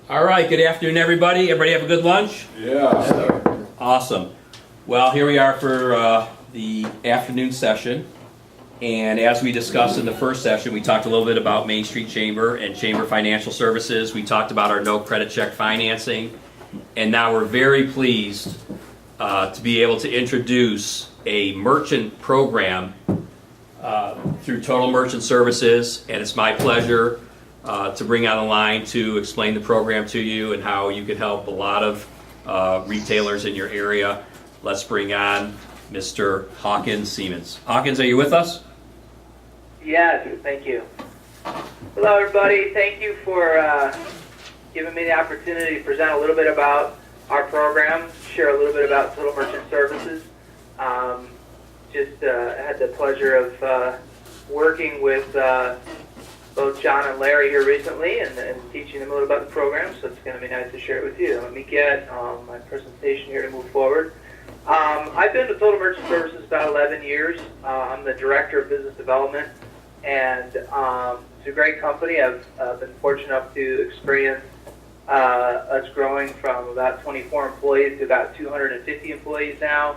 All right, good afternoon, everybody. Everybody have a good lunch? Yeah. Awesome. Well, here we are for the afternoon session. And as we discussed in the first session, we talked a little bit about Main Street Chamber and Chamber Financial Services. We talked about our no credit check financing. And now we're very pleased to be able to introduce a merchant program through Total Merchant Services. And it's my pleasure to bring on the line to explain the program to you and how you can help a lot of retailers in your area. Let's bring on Mr. Hawkins Siemens. Hawkins, are you with us? Yes, thank you. Hello, everybody. Thank you for giving me the opportunity to present a little bit about our program, share a little bit about Total Merchant Services. Had the pleasure of working with both John and Larry here recently and teaching them a little about the program, so it's going to be nice to share it with you. Let me get my presentation here to move forward. I've been with Total Merchant Services about 11 years. I'm the Director of Business Development, and it's a great company. I've been fortunate enough to experience us growing from about 24 employees to about 250 employees now.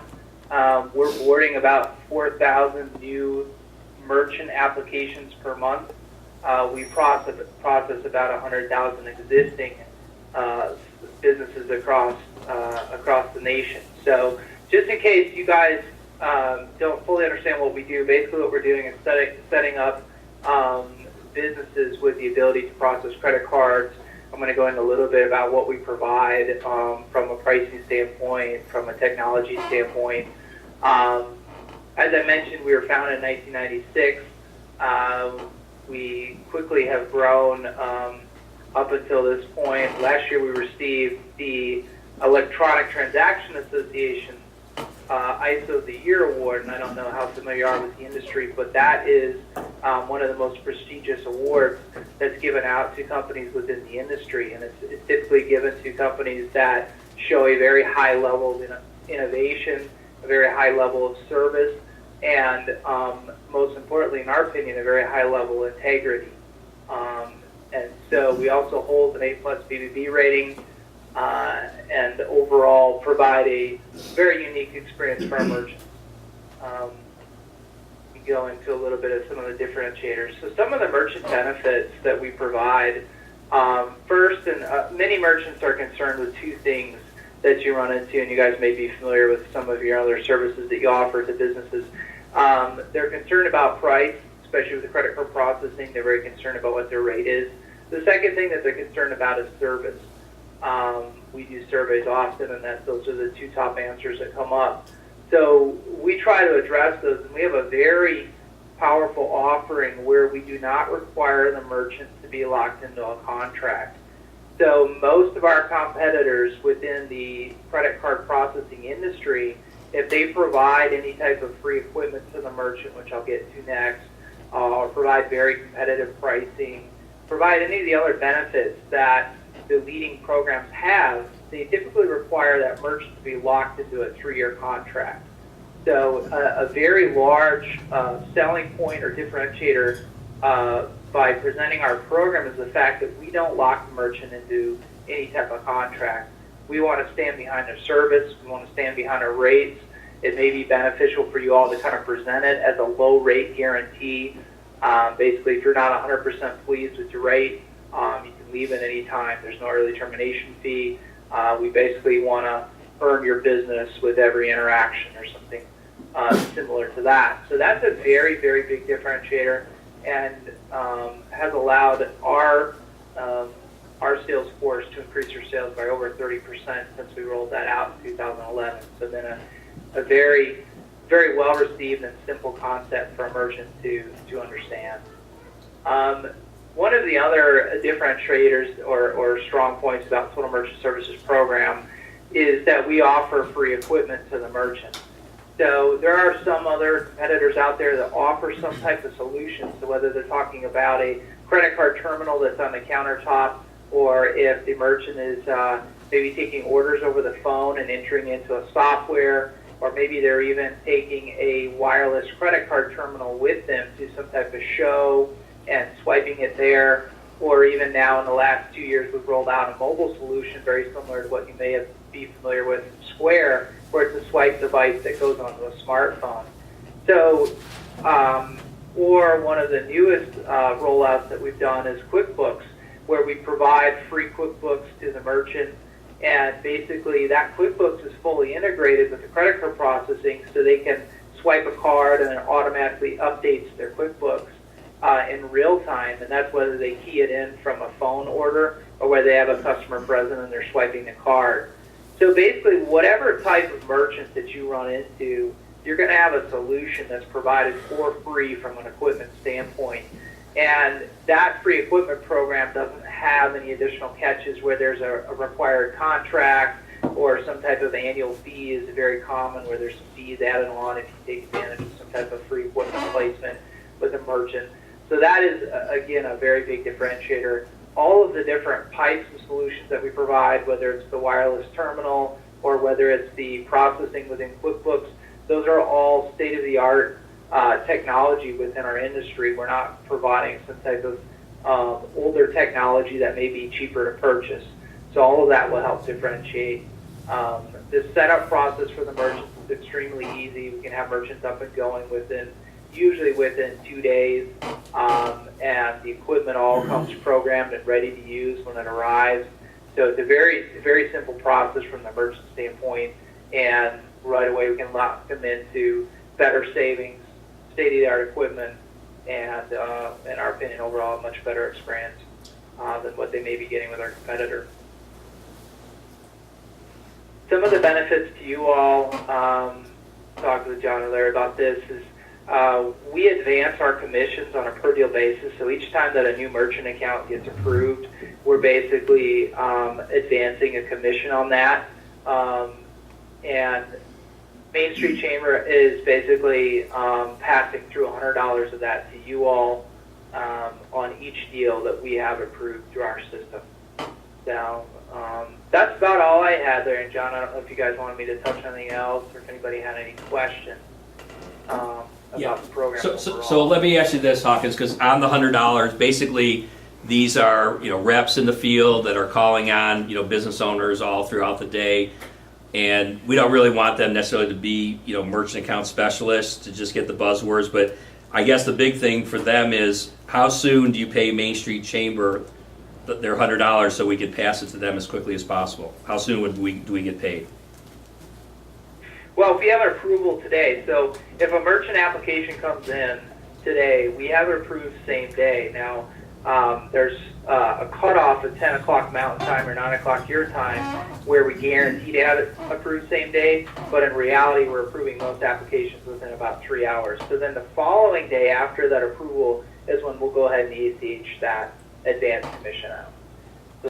We're boarding about 4,000 new merchant applications per month. We process about 100,000 existing businesses across the nation. So just in case you guys don't fully understand what we do, basically what we're doing is setting up businesses with the ability to process credit cards. I'm going to go into a little bit about what we provide from a pricing standpoint, from a technology standpoint. As I mentioned, we were founded in 1996. We quickly have grown up until this point. Last year we received the Electronic Transaction Association ISO of the Year Award, and I don't know how familiar you are with the industry, but that is one of the most prestigious awards that's given out to companies within the industry, and it's typically given to companies that show a very high level of innovation, a very high level of service, and most importantly, in our opinion, a very high level of integrity. And so we also hold an A+ BBB rating, and overall provide a very unique experience for our merchants. We go into a little bit of some of the differentiators. So some of the merchant benefits that we provide, first, and many merchants are concerned with two things that you run into, and you guys may be familiar with some of your other services that you offer to businesses. They're concerned about price, especially with the credit card processing. They're very concerned about what their rate is. The second thing that they're concerned about is service. We do surveys often, and those are the two top answers that come up. So we try to address those, and we have a very powerful offering where we do not require the merchant to be locked into a contract. So most of our competitors within the credit card processing industry, if they provide any type of free equipment to the merchant, which I'll get to next, or provide very competitive pricing, provide any of the other benefits that the leading programs have, they typically require that merchant to be locked into a 3-year contract. So a very large selling point or differentiator by presenting our program is the fact that we don't lock the merchant into any type of contract. We want to stand behind their service. We want to stand behind our rates. It may be beneficial for you all to kind of present it as a low rate guarantee. Basically, if you're not 100% pleased with your rate, you can leave at any time. There's no early termination fee. We basically want to earn your business with every interaction or something similar to that. So that's a very, very big differentiator, and has allowed our sales force to increase their sales by over 30% since we rolled that out in 2011. So then a very, very well received and simple concept for a merchant to understand. One of the other differentiators or strong points about Total Merchant Services program is that we offer free equipment to the merchant. So there are some other competitors out there that offer some type of solution. So whether they're talking about a credit card terminal that's on the countertop, or if the merchant is maybe taking orders over the phone and entering into a software, or maybe they're even taking a wireless credit card terminal with them to some type of show and swiping it there, or even now in the last 2 years, we've rolled out a mobile solution very similar to what you may be familiar with from Square, where it's a swipe device that goes onto a smartphone. So, or one of the newest rollouts that we've done is QuickBooks, where we provide free QuickBooks to the merchant, and basically that QuickBooks is fully integrated with the credit card processing, so they can swipe a card and it automatically updates their QuickBooks in real time, and that's whether they key it in from a phone order or whether they have a customer present and they're swiping the card. So basically, whatever type of merchant that you run into, you're going to have a solution that's provided for free from an equipment standpoint. And that free equipment program doesn't have any additional catches where there's a required contract or some type of annual fee is very common, where there's some fees added on if you take advantage of some type of free equipment placement with a merchant. So that is, again, a very big differentiator. All of the different pipes and solutions that we provide, whether it's the wireless terminal or whether it's the processing within QuickBooks, those are all state-of-the-art technology within our industry. We're not providing some type of older technology that may be cheaper to purchase. So all of that will help differentiate. The setup process for the merchants is extremely easy. We can have merchants up and going usually within 2 days, and the equipment all comes programmed and ready to use when it arrives. So it's a very simple process from the merchant standpoint, and right away we can lock them into better savings, state-of-the-art equipment, and in our opinion, overall, a much better experience than what they may be getting with our competitor. Some of the benefits to you all, talked with John and Larry about this, is we advance our commissions on a per deal basis. So each time that a new merchant account gets approved, we're basically advancing a commission on that. And Main Street Chamber is basically passing through $100 of that to you all on each deal that we have approved through our system. So that's about all I had there. And John, I don't know if you guys wanted me to touch on anything else or if anybody had any questions about the program. So let me ask you this, Hawkins, because on the $100, basically these are reps in the field that are calling on business owners all throughout the day. And we don't really want them necessarily to be, merchant account specialists to just get the buzzwords. But I guess the big thing for them is, how soon do you pay Main Street Chamber their $100 so we can pass it to them as quickly as possible? How soon do we get paid? Well, if we have an approval today, so if a merchant application comes in today, we have it approved same day. Now, there's a cutoff at 10 o'clock Mountain Time or 9 o'clock your time where we guarantee to have it approved same day, but in reality we're approving most applications within about 3 hours. So then the following day after that approval is when we'll go ahead and ACH that advance commission out.